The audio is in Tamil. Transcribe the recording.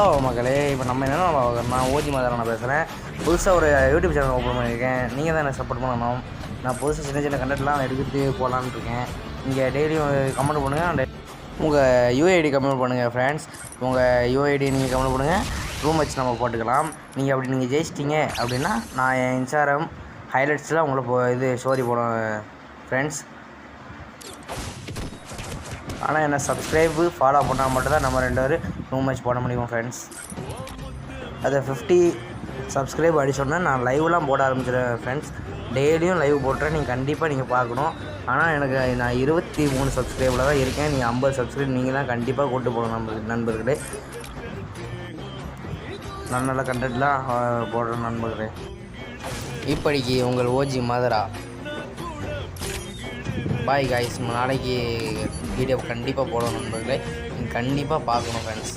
ஹலோ மக்களே, இப்போ நம்ம என்னென்னா நான் ஓஜி மாதிரி நான் பேசுகிறேன். புதுசாக ஒரு யூடியூப் சேனல் ஓப்பன் பண்ணியிருக்கேன். நீங்கள் தான் எனக்கு சப்போர்ட் பண்ணணும். நான் புதுசாக சின்ன சின்ன கண்டென்ட்லாம் எடுத்துகிட்டு போகலான்னு இருக்கேன். நீங்கள் டெய்லியும் கமெண்ட் பண்ணுங்கள். உங்கள் யூஐடி கமெண்ட் பண்ணுங்கள் ஃப்ரெண்ட்ஸ். உங்கள் யூஐடி நீங்கள் கமெண்ட் பண்ணுங்கள். ரூம் வச்சு நம்ம போட்டுக்கலாம். நீங்கள் அப்படி நீங்கள் ஜெயிச்சிட்டிங்க அப்படின்னா நான் என் இன்ஸ்டாகிராம் ஹைலைட்ஸில் உங்களை இது ஸ்டோரி போடுவேன் ஃப்ரெண்ட்ஸ். ஆனால் என்ன சப்ஸ்கிரைபு ஃபாலோ பண்ணால் மட்டும்தான் நம்ம 2 பேரும் ரூம் மேட்ச் போட முடியும் ஃப்ரெண்ட்ஸ். அதை 50 சப்ஸ்கிரைப் அடிச்சோன்னா நான் லைவ்லாம் போட ஆரம்பிச்சிடுவேன் ஃப்ரெண்ட்ஸ். டெய்லியும் லைவ் போட்டுறேன். நீங்கள் கண்டிப்பாக பார்க்கணும். ஆனால் எனக்கு நான் 23 சப்ஸ்கிரைபில் தான் இருக்கேன். நீங்கள் 50 சப்ஸ்கிரைப் நீங்கள் தான் கண்டிப்பாக கூட்டு போகணும் நண்பர்களே. நல்ல கண்டென்ட்லாம் போடுறேன் நண்பர்களே. இப்படிக்கு உங்கள் ஓஜி மதரா. Bye guys. நாளைக்கு வீடியோ கண்டிப்பாக போடணும் நண்பர்களே. நீங்கள் கண்டிப்பாக பார்க்கணும் ஃப்ரெண்ட்ஸ்.